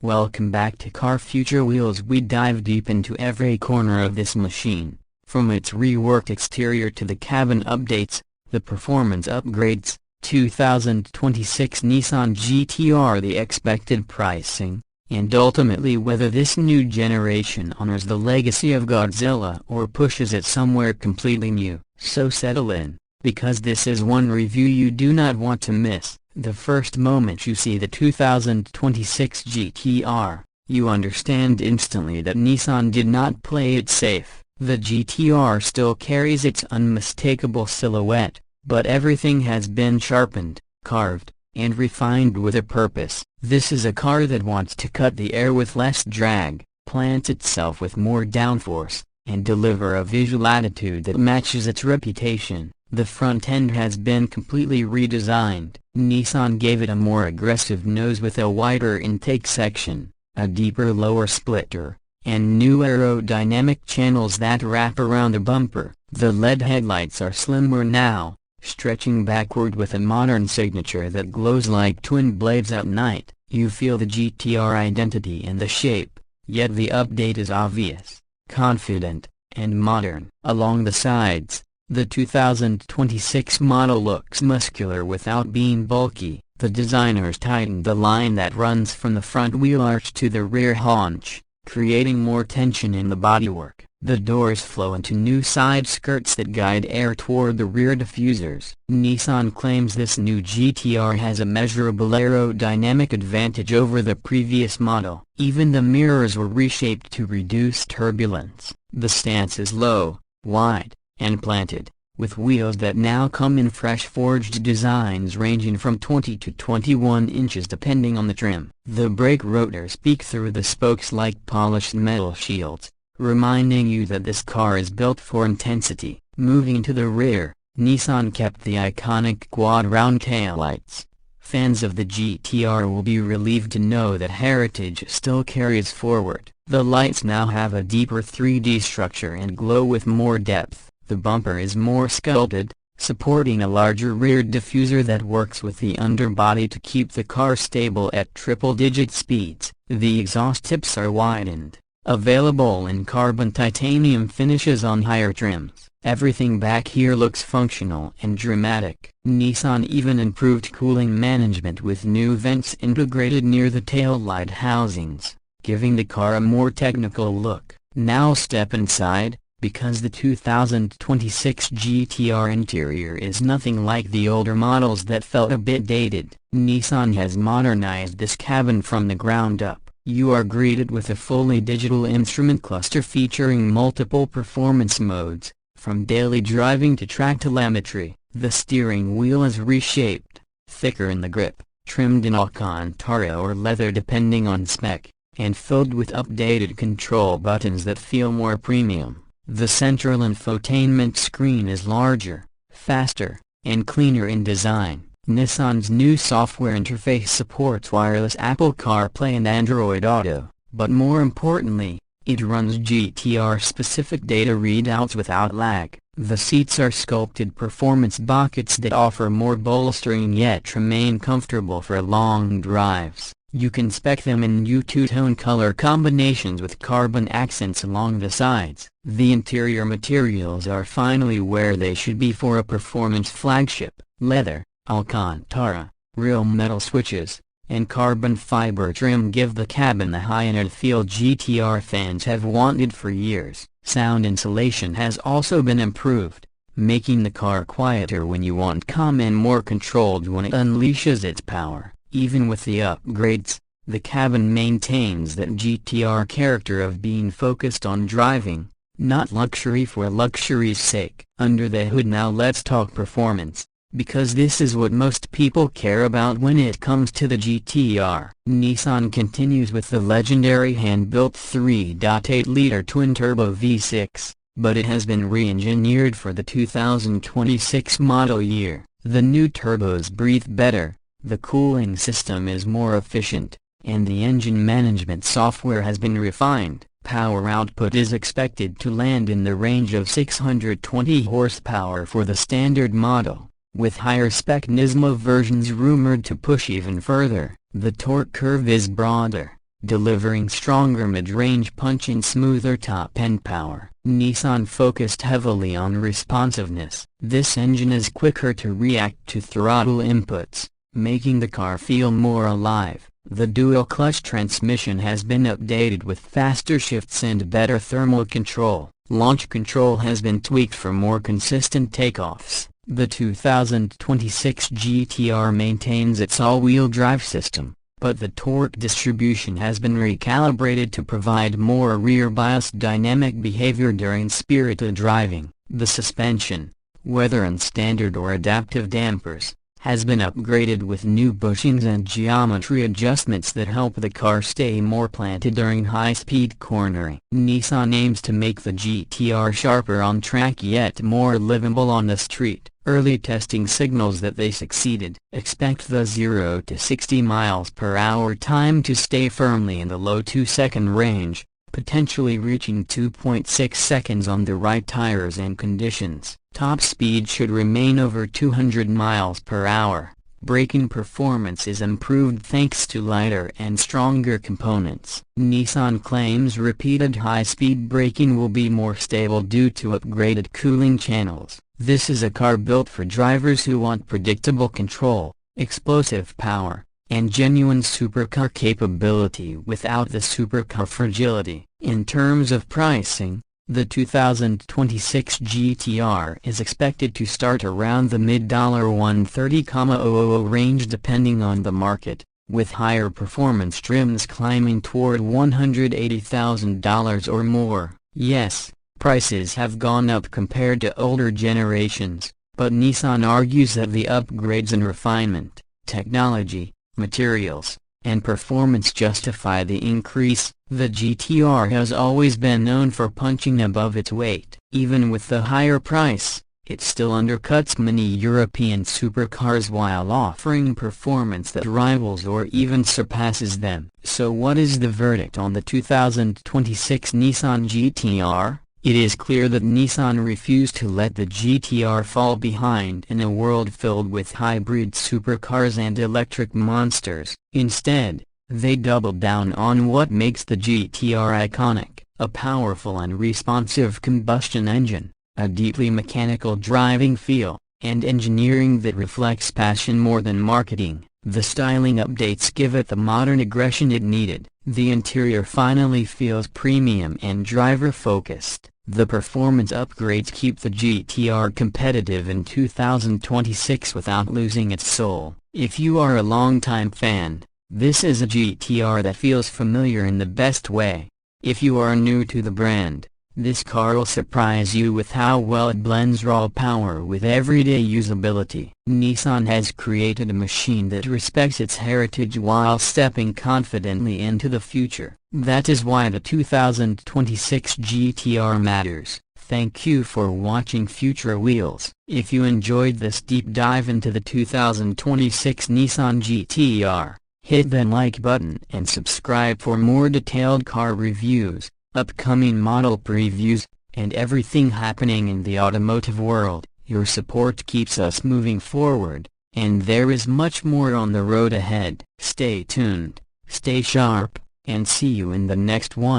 Welcome back to Car Future Wheels. We dive deep into every corner of this machine, from its reworked exterior to the cabin updates, the performance upgrades, 2026 Nissan GT-R, the expected pricing, and ultimately whether this new generation honors the legacy of Godzilla or pushes it somewhere completely new. So settle in, because this is one review you do not want to miss. The first moment you see the 2026 GT-R, you understand instantly that Nissan did not play it safe. The GT-R still carries its unmistakable silhouette, but everything has been sharpened, carved, and refined with a purpose. This is a car that wants to cut the air with less drag, plant itself with more downforce, and deliver a visual attitude that matches its reputation. The front end has been completely redesigned. Nissan gave it a more aggressive nose with a wider intake section, a deeper lower splitter, and new aerodynamic channels that wrap around the bumper. The LED headlights are slimmer now, stretching backward with a modern signature that glows like twin blades at night. You feel the GT-R identity in the shape, yet the update is obvious, confident, and modern. Along the sides, the 2026 model looks muscular without being bulky. The designers tightened the line that runs from the front wheel arch to the rear haunch, creating more tension in the bodywork. The doors flow into new side skirts that guide air toward the rear diffusers. Nissan claims this new GT-R has a measurable aerodynamic advantage over the previous model. Even the mirrors were reshaped to reduce turbulence. The stance is low, wide, and planted, with wheels that now come in fresh forged designs ranging from 20 to 21 inches depending on the trim. The brake rotors peek through the spokes like polished metal shields, reminding you that this car is built for intensity. Moving to the rear, Nissan kept the iconic quad-round taillights. Fans of the GT-R will be relieved to know that heritage still carries forward. The lights now have a deeper 3D structure and glow with more depth. The bumper is more sculpted, supporting a larger rear diffuser that works with the underbody to keep the car stable at triple-digit speeds. The exhaust tips are widened, available in carbon titanium finishes on higher trims. Everything back here looks functional and dramatic. Nissan even improved cooling management with new vents integrated near the taillight housings, giving the car a more technical look. Now step inside, because the 2026 GT-R interior is nothing like the older models that felt a bit dated. Nissan has modernized this cabin from the ground up. You are greeted with a fully digital instrument cluster featuring multiple performance modes, from daily driving to track telemetry. The steering wheel is reshaped, thicker in the grip, trimmed in Alcantara or leather depending on spec, and filled with updated control buttons that feel more premium. The central infotainment screen is larger, faster, and cleaner in design. Nissan's new software interface supports wireless Apple CarPlay and Android Auto, but more importantly, it runs GT-R-specific data readouts without lag. The seats are sculpted performance buckets that offer more bolstering yet remain comfortable for long drives. You can spec them in new two-tone color combinations with carbon accents along the sides. The interior materials are finally where they should be for a performance flagship. Leather, Alcantara, real metal switches, and carbon fiber trim give the cabin the high-end feel GT-R fans have wanted for years. Sound insulation has also been improved, making the car quieter when you want calm and more controlled when it unleashes its power. Even with the upgrades, the cabin maintains that GT-R character of being focused on driving, not luxury for luxury's sake. Under the hood now let's talk performance, because this is what most people care about when it comes to the GT-R. Nissan continues with the legendary hand-built 3.8-liter twin-turbo V6, but it has been re-engineered for the 2026 model year. The new turbos breathe better, the cooling system is more efficient, and the engine management software has been refined. Power output is expected to land in the range of 620 horsepower for the standard model, with higher spec Nismo versions rumored to push even further. The torque curve is broader, delivering stronger mid-range punch and smoother top-end power. Nissan focused heavily on responsiveness. This engine is quicker to react to throttle inputs, making the car feel more alive. The dual-clutch transmission has been updated with faster shifts and better thermal control. Launch control has been tweaked for more consistent takeoffs. The 2026 GT-R maintains its all-wheel drive system, but the torque distribution has been recalibrated to provide more rear-biased dynamic behavior during spirited driving. The suspension, whether in standard or adaptive dampers, has been upgraded with new bushings and geometry adjustments that help the car stay more planted during high-speed cornering. Nissan aims to make the GT-R sharper on track yet more livable on the street. Early testing signals that they succeeded. Expect the 0 to 60 miles per hour time to stay firmly in the low 2-second range, potentially reaching 2.6 seconds on the right tires and conditions. Top speed should remain over 200 miles per hour. Braking performance is improved thanks to lighter and stronger components. Nissan claims repeated high-speed braking will be more stable due to upgraded cooling channels. This is a car built for drivers who want predictable control, explosive power, and genuine supercar capability without the supercar fragility. In terms of pricing, the 2026 GT-R is expected to start around the mid-$130,000 range depending on the market, with higher performance trims climbing toward $180,000 or more. Yes, prices have gone up compared to older generations, but Nissan argues that the upgrades in refinement, technology, materials, and performance justify the increase. The GT-R has always been known for punching above its weight. Even with the higher price, it still undercuts many European supercars while offering performance that rivals or even surpasses them. So what is the verdict on the 2026 Nissan GT-R? It is clear that Nissan refused to let the GT-R fall behind in a world filled with hybrid supercars and electric monsters. Instead, they doubled down on what makes the GT-R iconic: a powerful and responsive combustion engine, a deeply mechanical driving feel, and engineering that reflects passion more than marketing. The styling updates give it the modern aggression it needed. The interior finally feels premium and driver-focused. The performance upgrades keep the GT-R competitive in 2026 without losing its soul. If you are a longtime fan, this is a GT-R that feels familiar in the best way. If you are new to the brand, this car will surprise you with how well it blends raw power with everyday usability. Nissan has created a machine that respects its heritage while stepping confidently into the future. That is why the 2026 GT-R matters. Thank you for watching Future Wheels. If you enjoyed this deep dive into the 2026 Nissan GT-R, hit the like button and subscribe for more detailed car reviews, upcoming model previews, and everything happening in the automotive world. Your support keeps us moving forward, and there is much more on the road ahead. Stay tuned, stay sharp, and see you in the next one.